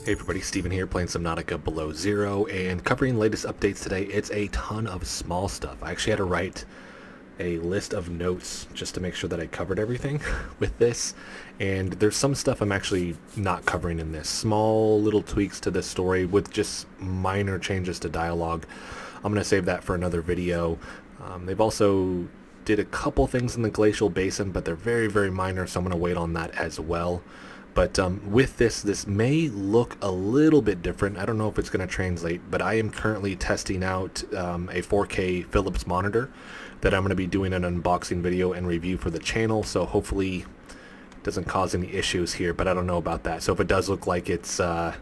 Hey everybody, Steven here playing Subnautica Below Zero and covering latest updates today. It's a ton of small stuff. I actually had to write a list of notes just to make sure that I covered everything with this. And there's some stuff I'm actually not covering in this. Small little tweaks to the story with just minor changes to dialogue. I'm going to save that for another video. They've also did a couple things in the Glacial basin, but they're very, very minor, so I'm going to wait on that as well. But with this may look a little bit different. I don't know if it's going to translate, but I am currently testing out a 4K Philips monitor that I'm going to be doing an unboxing video and review for the channel, so hopefully it doesn't cause any issues here, but I don't know about that. So if it does look like it's, I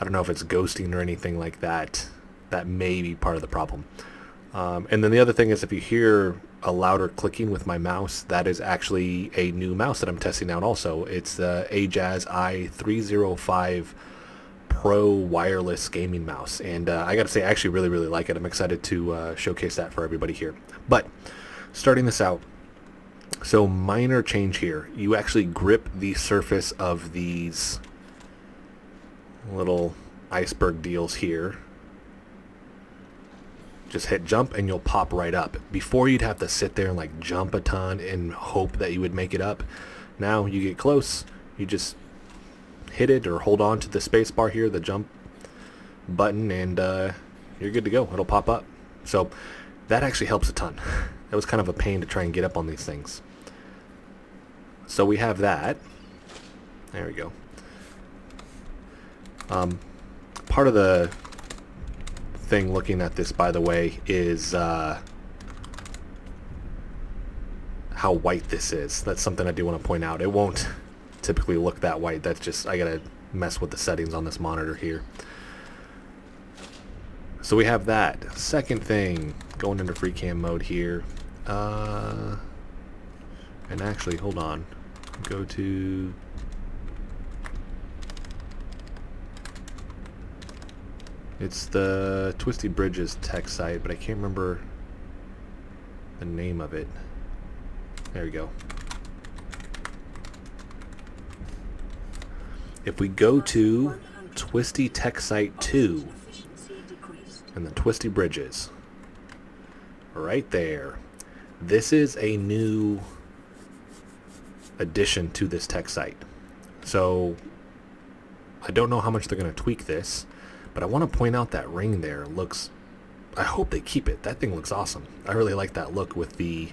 don't know if it's ghosting or anything like that, that may be part of the problem. And then the other thing is, if you hear a louder clicking with my mouse, that is actually a new mouse that I'm testing out also. It's the Ajaz i305 Pro wireless gaming mouse, and I gotta say I actually really like it. I'm excited to showcase that for everybody here. But starting this out, so minor change here. You actually grip the surface of these little iceberg deals here. Just hit jump and you'll pop right up. Before you'd have to sit there and like jump a ton and hope that you would make it up. Now you get close, you just hit it or hold on to the space bar here, the jump button, and you're good to go. It'll pop up. So that actually helps a ton. That was kind of a pain to try and get up on these things. So we have that. There we go. Part of the thing looking at this, by the way, is how white this is. That's something I do want to point out. It won't typically look that white. That's just, I gotta mess with the settings on this monitor here. So we have that. Second thing, going into free cam mode here, and actually, hold on, go to it's the Twisty Bridges tech site, but I can't remember the name of it. There we go. If we go to Twisty Tech Site 2 and the Twisty Bridges, right there, this is a new addition to this tech site. So I don't know how much they're going to tweak this, but I want to point out that ring there looks, I hope they keep it. That thing looks awesome. I really like that look with the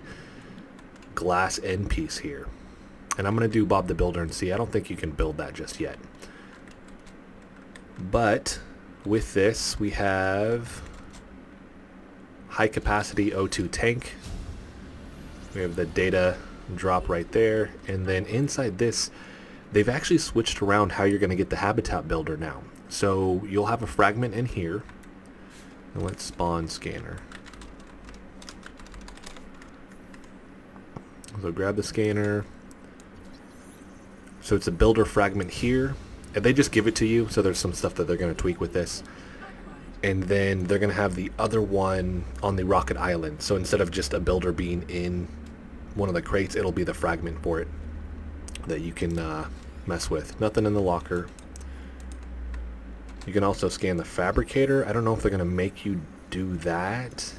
glass end piece here. And I'm going to do Bob the Builder and see. I don't think you can build that just yet. But with this, we have high capacity O2 tank. We have the data drop right there. And then inside this, they've actually switched around how you're going to get the habitat builder now. So you'll have a fragment in here. And let's spawn scanner. So grab the scanner. So it's a builder fragment here. And they just give it to you. So there's some stuff that they're going to tweak with this. And then they're going to have the other one on the rocket island. So instead of just a builder being in one of the crates, it'll be the fragment for it that you can mess with. Nothing in the locker. You can also scan the fabricator. I don't know if they're going to make you do that.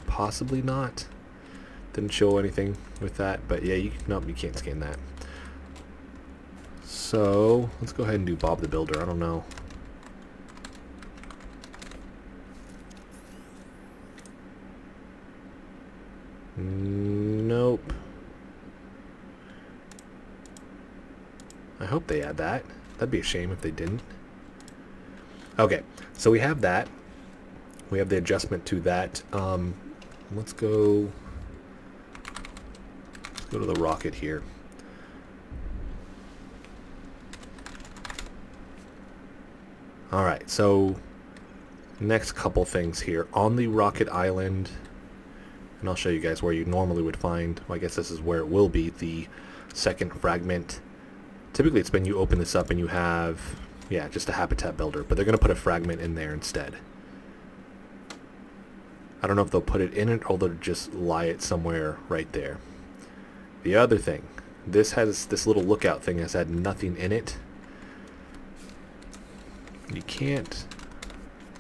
Possibly not. Didn't show anything with that, but yeah, nope, you can't scan that. So let's go ahead and do Bob the Builder. I don't know. Nope. I hope they add that. That'd be a shame if they didn't. Okay, so we have that. We have the adjustment to that. Let's go to the rocket here. Alright, so next couple things here. On the rocket island, and I'll show you guys where you normally would find, well, I guess this is where it will be, the second fragment. Typically it's when you open this up and you have, yeah, just a habitat builder, but they're going to put a fragment in there instead. I don't know if they'll put it in it or they'll just lie it somewhere right there. The other thing, This little lookout thing has had nothing in it. You can't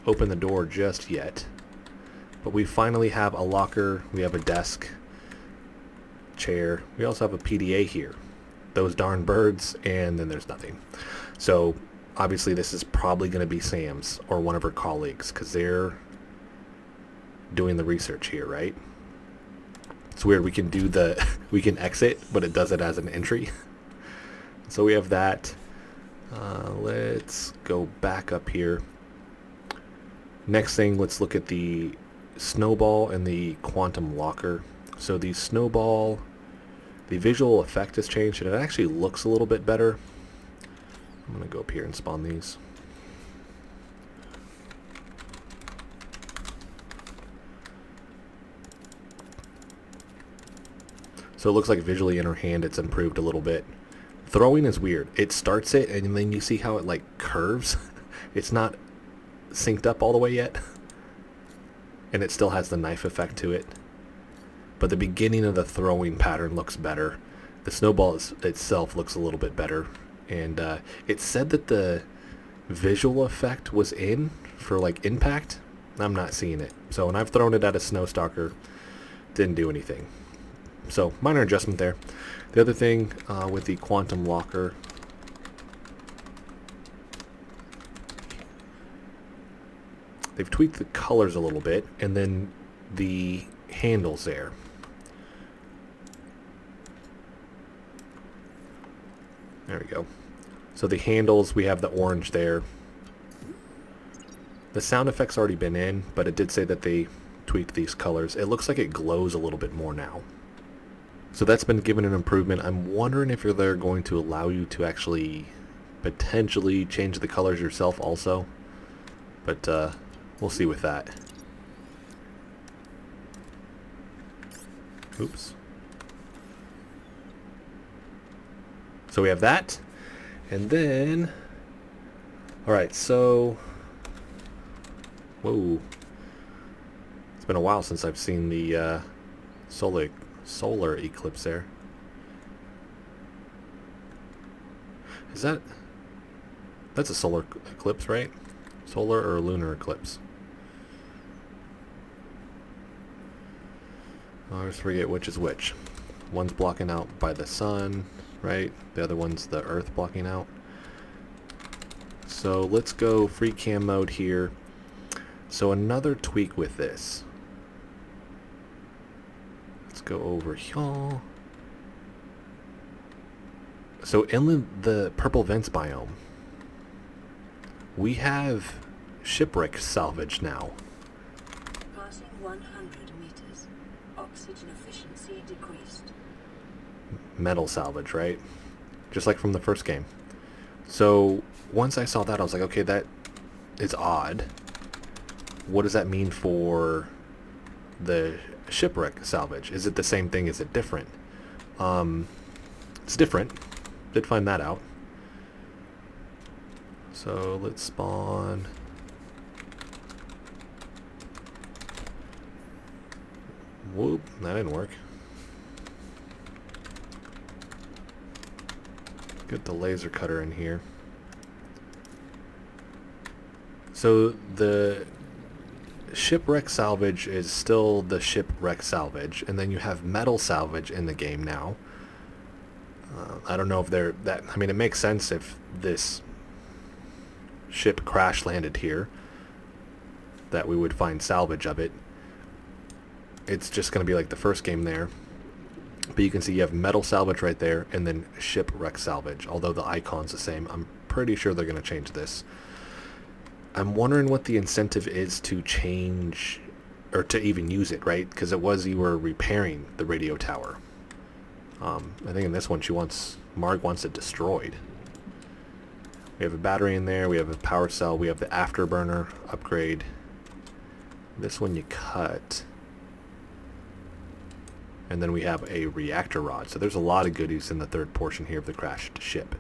open the door just yet. But we finally have a locker, we have a desk, chair. We also have a PDA here. Those darn birds, and then there's nothing. So obviously this is probably going to be Sam's or one of her colleagues, because they're doing the research here, right? It's weird, we can do the we can exit, but it does it as an entry. So we have that. Let's go back up here. Next thing, let's look at the snowball and the quantum locker. So the snowball, the visual effect has changed, and it actually looks a little bit better. I'm gonna go up here and spawn these. So it looks like visually in her hand it's improved a little bit. Throwing is weird. It starts it and then you see how it like curves. It's not synced up all the way yet. And it still has the knife effect to it. But the beginning of the throwing pattern looks better. The snowball itself looks a little bit better. And it said that the visual effect was in for like impact. I'm not seeing it. So when I've thrown it at a snowstalker, didn't do anything. So minor adjustment there. The other thing with the quantum locker, they've tweaked the colors a little bit, and then the handles there. There we go. So the handles, we have the orange there. The sound effect's already been in, but it did say that they tweaked these colors. It looks like it glows a little bit more now. So that's been given an improvement. I'm wondering if they're going to allow you to actually potentially change the colors yourself also. But we'll see with that. Oops. So we have that. And then... Alright, so... Whoa. It's been a while since I've seen the solar eclipse there. Is that... That's a solar eclipse, right? Solar or lunar eclipse? I always forget which is which. One's blocking out by the sun, right? The other one's the earth blocking out. So let's go free cam mode here. So another tweak with this. Let's go over here. So in the purple vents biome, we have shipwreck salvage now. Passing 100 meters. Oxygen efficiency decreased. Metal salvage, right? Just like from the first game. So once I saw that, I was like, okay, that is odd. What does that mean for the shipwreck salvage? Is it the same thing? Is it different? It's different. Did find that out. So let's spawn. Whoop, that didn't work. Get the laser cutter in here. So the shipwreck salvage is still the shipwreck salvage, and then you have metal salvage in the game now. I don't know if they're that. I mean, it makes sense if this ship crash landed here, that we would find salvage of it. It's just going to be like the first game there. But you can see you have metal salvage right there, and then shipwreck salvage. Although the icon's the same, I'm pretty sure they're going to change this. I'm wondering what the incentive is to change, or to even use it, right? Because it was you were repairing the radio tower. I think in this one Marg wants it destroyed. We have a battery in there, we have a power cell, we have the afterburner upgrade. This one you cut. And then we have a reactor rod. So there's a lot of goodies in the third portion here of the crashed ship.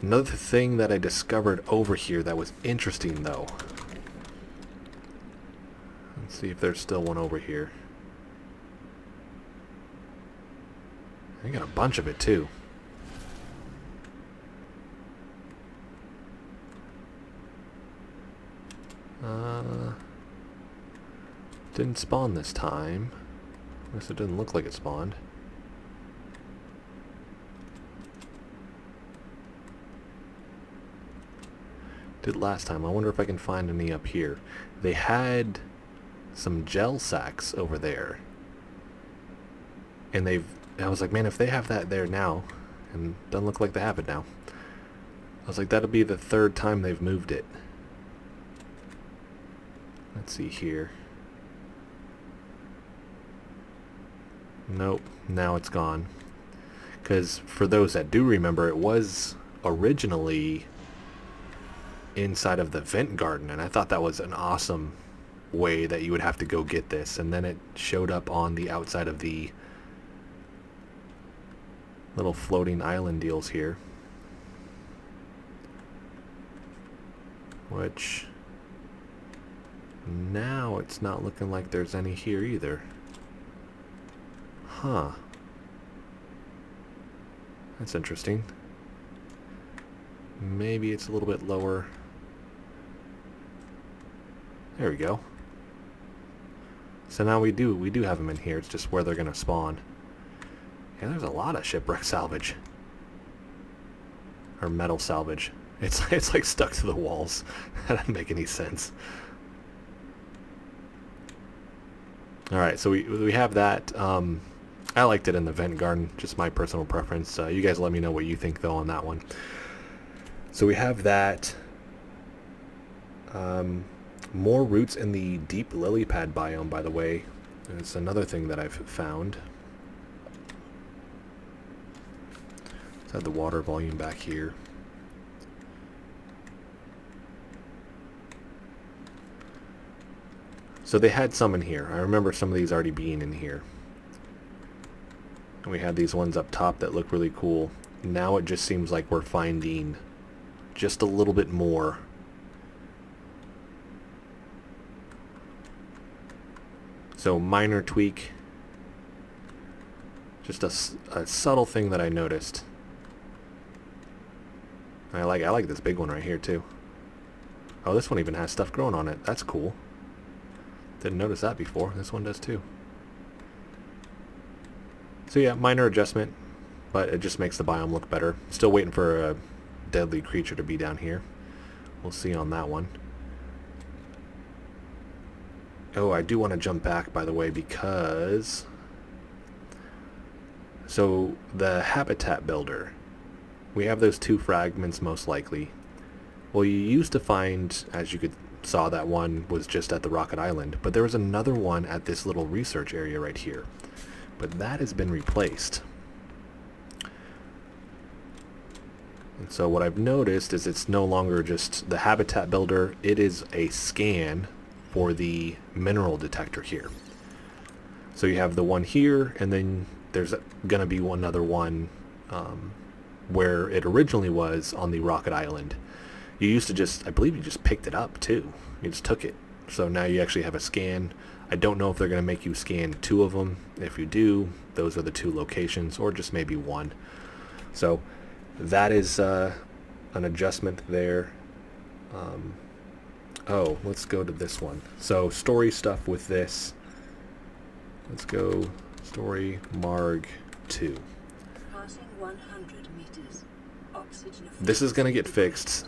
Another thing that I discovered over here that was interesting though. Let's see if there's still one over here. I got a bunch of it too. Didn't spawn this time. At least it didn't look like it spawned. Did last time. I wonder if I can find any up here. They had some gel sacks over there. And I was like, man, if they have that there now, and it doesn't look like they have it now. I was like, that'll be the third time they've moved it. Let's see here. Nope, now it's gone. Because for those that do remember, it was originally inside of the vent garden, and I thought that was an awesome way that you would have to go get this, and then it showed up on the outside of the little floating island deals here, which now it's not looking like there's any here either. Huh. That's interesting. Maybe it's a little bit lower. There we go. So now we do have them in here. It's just where they're gonna spawn. Yeah, there's a lot of shipwreck salvage. Or metal salvage. It's like stuck to the walls. That doesn't make any sense. Alright, so we have that. I liked it in the vent garden, just my personal preference. You guys let me know what you think though on that one. So we have that. More roots in the deep lily pad biome, by the way. It's another thing that I've found. Let's add the water volume back here. So they had some in here. I remember some of these already being in here. And we had these ones up top that look really cool. Now it just seems like we're finding just a little bit more. So minor tweak. Just a subtle thing that I noticed. I like this big one right here too. Oh, this one even has stuff growing on it. That's cool. Didn't notice that before. This one does too. So yeah, minor adjustment, but it just makes the biome look better. Still waiting for a deadly creature to be down here. We'll see on that one. Oh, I do want to jump back, by the way, because... So, the habitat builder. We have those two fragments, most likely. Well, you used to find, as you saw, that one was just at the Rocket Island, but there was another one at this little research area right here. But that has been replaced. And so what I've noticed is it's no longer just the habitat builder, it is a scan for the mineral detector here. So you have the one here, and then there's going to be another one where it originally was on the Rocket Island. You used to just, I believe you just picked it up too. You just took it. So now you actually have a scan. I don't know if they're going to make you scan two of them. If you do, those are the two locations, or just maybe one. So that is an adjustment there. Oh, let's go to this one. So story stuff with this. Let's go story Marg 2. Passing 100 meters. Oxygen. This is going to get fixed,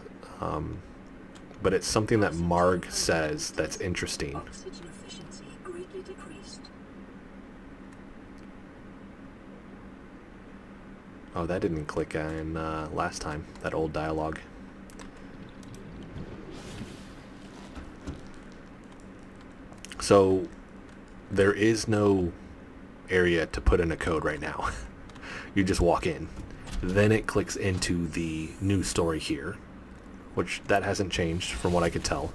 but it's something that Marg says that's interesting. Oxygen efficiency greatly decreased. Oh, that didn't click in last time, that old dialogue. So there is no area to put in a code right now. You just walk in. Then it clicks into the new story here, which that hasn't changed from what I could tell.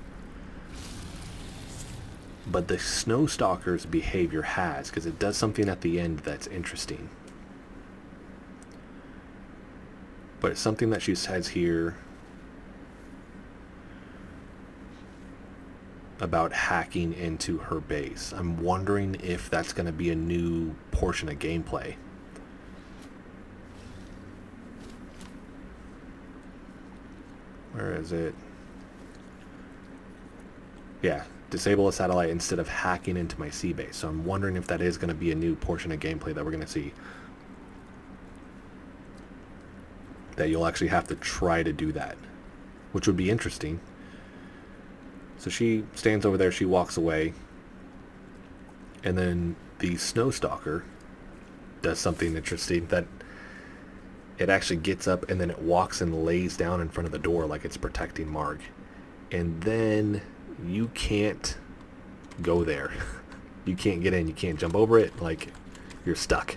But the Snowstalker's behavior has, because it does something at the end that's interesting. But it's something that she says here about hacking into her base. I'm wondering if that's going to be a new portion of gameplay. Where is it? Yeah, disable a satellite instead of hacking into my sea base. So I'm wondering if that is going to be a new portion of gameplay that we're going to see. That you'll actually have to try to do that, which would be interesting. So she stands over there, she walks away, and then the snow stalker does something interesting, that it actually gets up and then it walks and lays down in front of the door like it's protecting Marg. And then you can't go there. You can't get in, you can't jump over it, like you're stuck.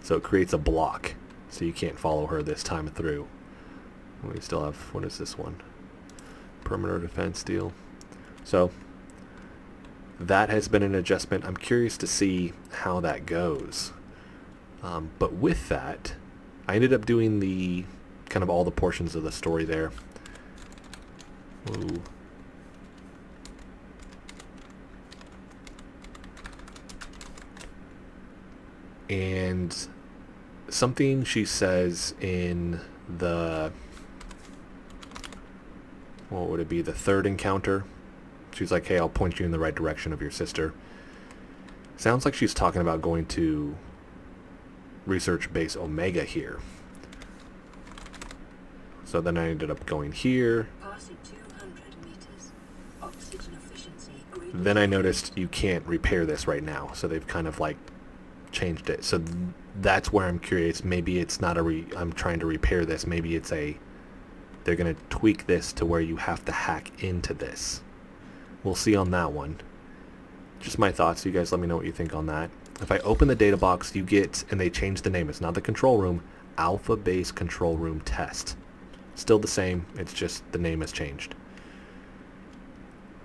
So it creates a block, so you can't follow her this time through. We still have, what is this one? Perimeter defense deal. So that has been an adjustment. I'm curious to see how that goes. But with that, I ended up doing the kind of all the portions of the story there. Ooh. And something she says in the, what would it be, the third encounter? She's like, hey, I'll point you in the right direction of your sister. Sounds like she's talking about going to research base Omega here. So then I ended up going here. Passing 200 meters. Oxygen efficiency greatly Then I noticed you can't repair this right now. So they've kind of like changed it. So that's where I'm curious. Maybe it's not I'm trying to repair this. Maybe it's they're going to tweak this to where you have to hack into this. We'll see on that one. Just my thoughts. You guys let me know what you think on that. If I open the data box, you get, and they changed the name. It's not the control room. Alpha Base Control Room Test. Still the same. It's just the name has changed.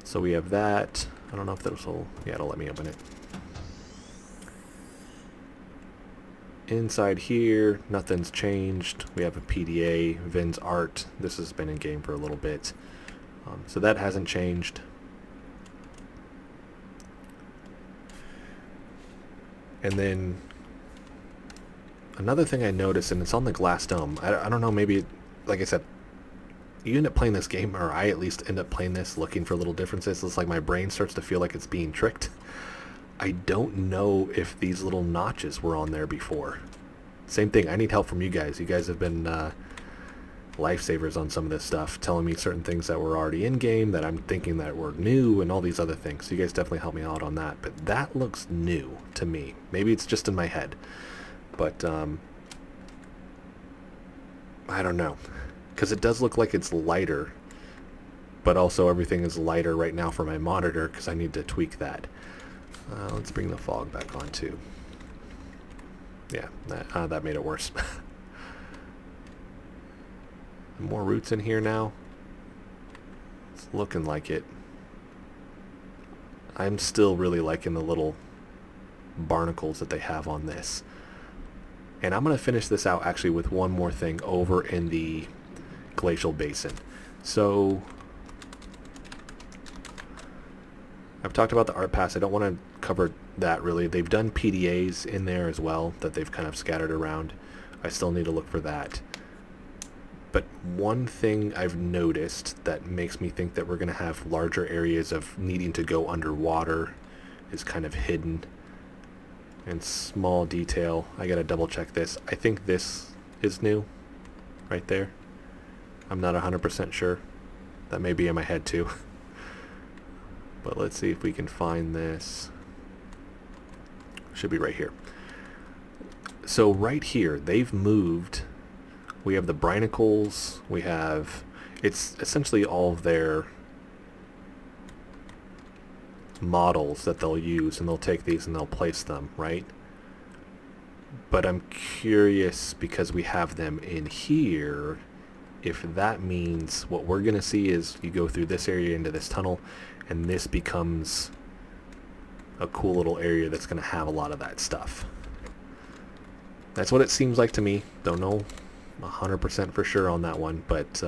So we have that. I don't know if that'll, yeah, it'll let me open it. Inside here, nothing's changed. We have a PDA, Vin's art. This has been in game for a little bit. So that hasn't changed. And then another thing I noticed, and it's on the glass dome. I don't know, maybe, like I said, you end up playing this game, or I at least end up playing this looking for little differences. It's like my brain starts to feel like it's being tricked. I don't know if these little notches were on there before. Same thing, I need help from you guys. You guys have been lifesavers on some of this stuff, telling me certain things that were already in game that I'm thinking that were new and all these other things. So you guys definitely help me out on that. But that looks new to me. Maybe it's just in my head. But I don't know. Because it does look like it's lighter. But also everything is lighter right now for my monitor because I need to tweak that. Let's bring the fog back on too. Yeah, that made it worse. More roots in here now. It's looking like it. I'm still really liking the little barnacles that they have on this. And I'm going to finish this out actually with one more thing over in the Glacial Basin. So I've talked about the art pass. I don't want to cover that really. They've done PDAs in there as well that they've kind of scattered around. I still need to look for that. But one thing I've noticed that makes me think that we're going to have larger areas of needing to go underwater is kind of hidden. And small detail. I got to double check this. I think this is new. Right there. I'm not 100% sure. That may be in my head too. But let's see if we can find this. Should be right here. So right here, they've moved. We have the brinicles. We have, it's essentially all of their models that they'll use, and they'll take these and they'll place them, right? But I'm curious, because we have them in here, if that means what we're going to see is you go through this area into this tunnel, and this becomes a cool little area that's going to have a lot of that stuff. That's what it seems like to me. Don't know 100% for sure on that one, but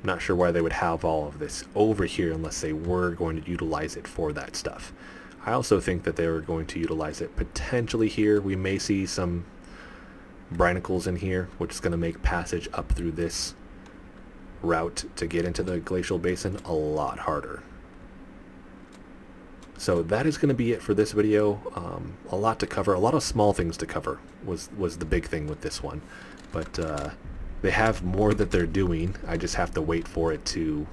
not sure why they would have all of this over here unless they were going to utilize it for that stuff. I also think that they were going to utilize it potentially here. We may see some brinicles in here, which is going to make passage up through this route to get into the glacial basin a lot harder. So that is going to be it for this video. A lot to cover, a lot of small things to cover was the big thing with this one. But they have more that they're doing. I just have to wait for it to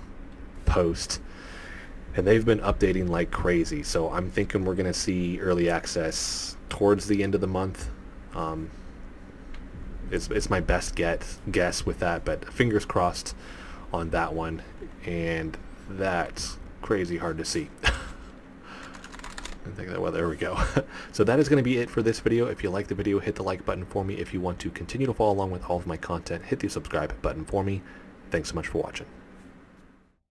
post. And they've been updating like crazy, so I'm thinking we're going to see early access towards the end of the month. It's my best guess with that, but fingers crossed on that one. And that's crazy hard to see. I think that, well, there we go. So that is going to be it for this video. If you like the video, hit the like button for me. If you want to continue to follow along with all of my content, hit the subscribe button for me. Thanks so much for watching.